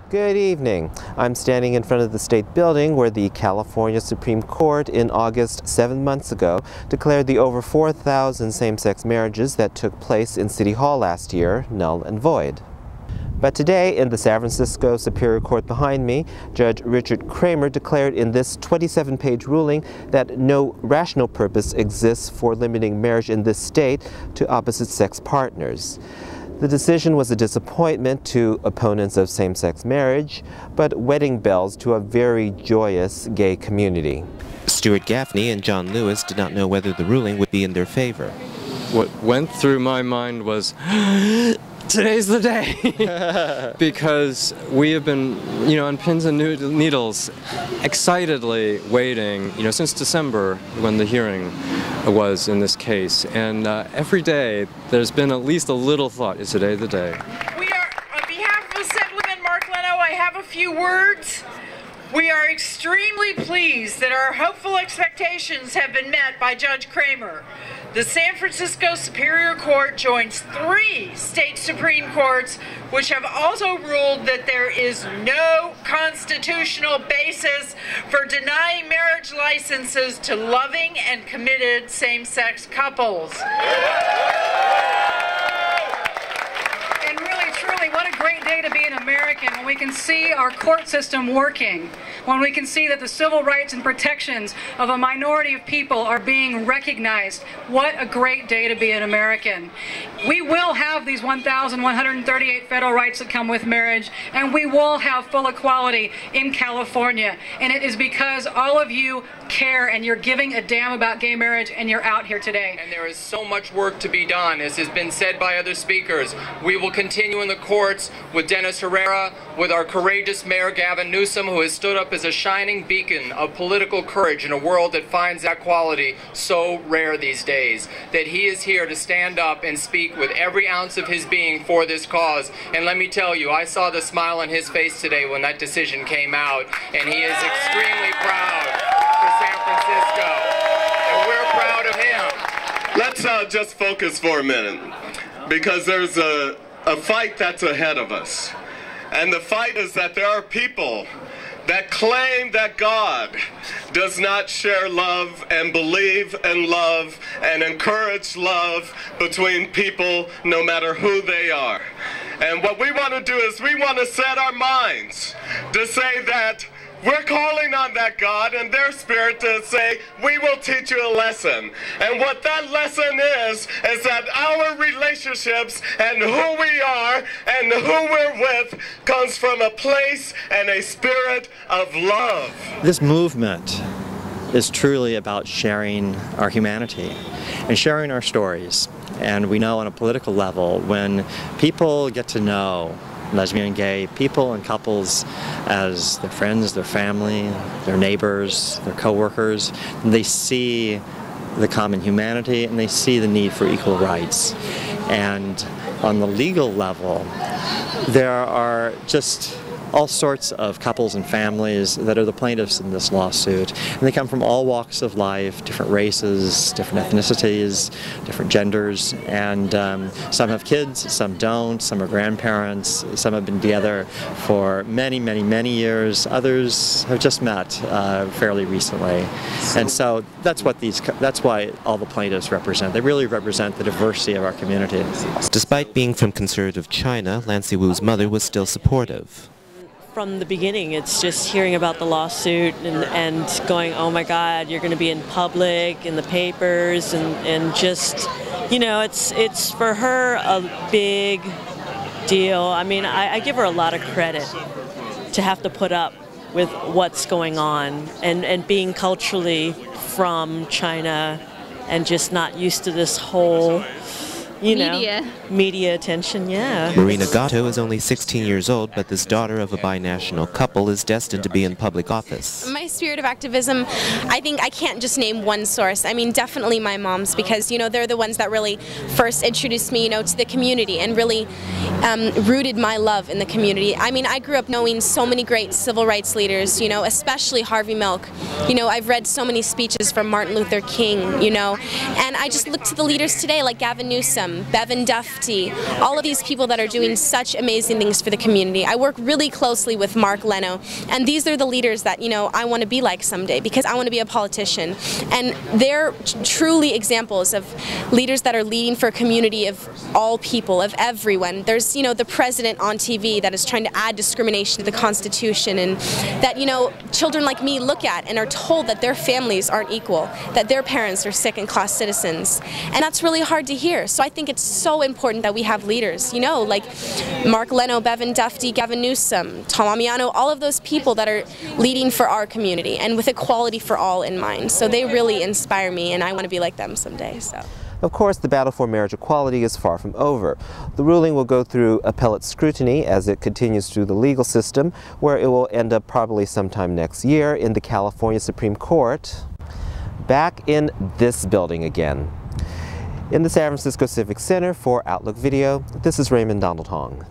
Good evening. I'm standing in front of the state building where the California Supreme Court in August 7 months ago declared the over 4,000 same-sex marriages that took place in City Hall last year null and void. But today, in the San Francisco Superior Court behind me, Judge Richard Kramer declared in this 27-page ruling that no rational purpose exists for limiting marriage in this state to opposite-sex partners. The decision was a disappointment to opponents of same-sex marriage, but wedding bells to a very joyous gay community. Stuart Gaffney and John Lewis did not know whether the ruling would be in their favor. What went through my mind was, today's the day! Because we have been, on pins and needles, excitedly waiting, since December when the hearing was in this case. And every day there's been at least a little thought, is today the day? We are, on behalf of Assemblyman Mark Leno, I have a few words. We are extremely pleased that our hopeful expectations have been met by Judge Kramer. The San Francisco Superior Court joins 3 state Supreme Courts which have also ruled that there is no constitutional basis for denying marriage licenses to loving and committed same-sex couples. And really, truly, what a great day to be an American when we can see our court system working, when we can see that the civil rights and protections of a minority of people are being recognized. What a great day to be an American. We will have these 1,138 federal rights that come with marriage, and we will have full equality in California. And it is because all of you care and you're giving a damn about gay marriage and you're out here today. And there is so much work to be done, as has been said by other speakers. We will continue in the courts with Dennis Herrera, with our courageous Mayor Gavin Newsom, who has stood up as a shining beacon of political courage in a world that finds that quality so rare these days, that he is here to stand up and speak with every ounce of his being for this cause. And let me tell you, I saw the smile on his face today when that decision came out, and he is extremely proud for San Francisco, and we're proud of him. Let's just focus for a minute, because there's a fight that's ahead of us. And the fight is that there are people that claim that God does not share love and believe in love and encourage love between people no matter who they are. And what we want to do is we want to set our minds to say that we're calling on that God and their spirit to say, we will teach you a lesson. And what that lesson is that our relationships and who we are and who we're with comes from a place and a spirit of love. This movement is truly about sharing our humanity and sharing our stories. And we know on a political level, when people get to know lesbian and gay people and couples as their friends, their family, their neighbors, their co-workers, they see the common humanity and they see the need for equal rights. And on the legal level, there are just all sorts of couples and families that are the plaintiffs in this lawsuit. And they come from all walks of life, different races, different ethnicities, different genders, and some have kids, some don't, some are grandparents, some have been together for many, many, many years, others have just met fairly recently. And so that's why all the plaintiffs represent. They really represent the diversity of our community. Despite being from conservative China, Lancy Woo's mother was still supportive. From the beginning, it's just hearing about the lawsuit and going, oh my God, you're going to be in public, in the papers, and just, it's for her a big deal. I mean, I give her a lot of credit to have to put up with what's going on and being culturally from China and just not used to this whole media attention, yeah. Marina Gatto is only 16 years old, but this daughter of a binational couple is destined to be in public office. My spirit of activism, I think I can't just name one source. I mean, definitely my mom's, because, they're the ones that really first introduced me, to the community and really rooted my love in the community. I mean, I grew up knowing so many great civil rights leaders, especially Harvey Milk. I've read so many speeches from Martin Luther King, and I just look to the leaders today like Gavin Newsom, them, Bevan, Dufty, all of these people that are doing such amazing things for the community. I work really closely with Mark Leno, and these are the leaders that, you know, I want to be like someday, because I want to be a politician. And they're truly examples of leaders that are leading for a community of all people, of everyone. There's, you know, the president on TV that is trying to add discrimination to the Constitution, and that, you know, children like me look at and are told that their families aren't equal, that their parents are second-class citizens. And that's really hard to hear. So I think it's so important that we have leaders, you know, like Mark Leno, Bevan, Dufty, Gavin Newsom, Damiani, all of those people that are leading for our community and with equality for all in mind. So they really inspire me, and I want to be like them someday. So. Of course, the battle for marriage equality is far from over. The ruling will go through appellate scrutiny as it continues through the legal system, where it will end up probably sometime next year in the California Supreme Court, back in this building again. In the San Francisco Civic Center for Outlook Video, this is Raymond Donald Hong.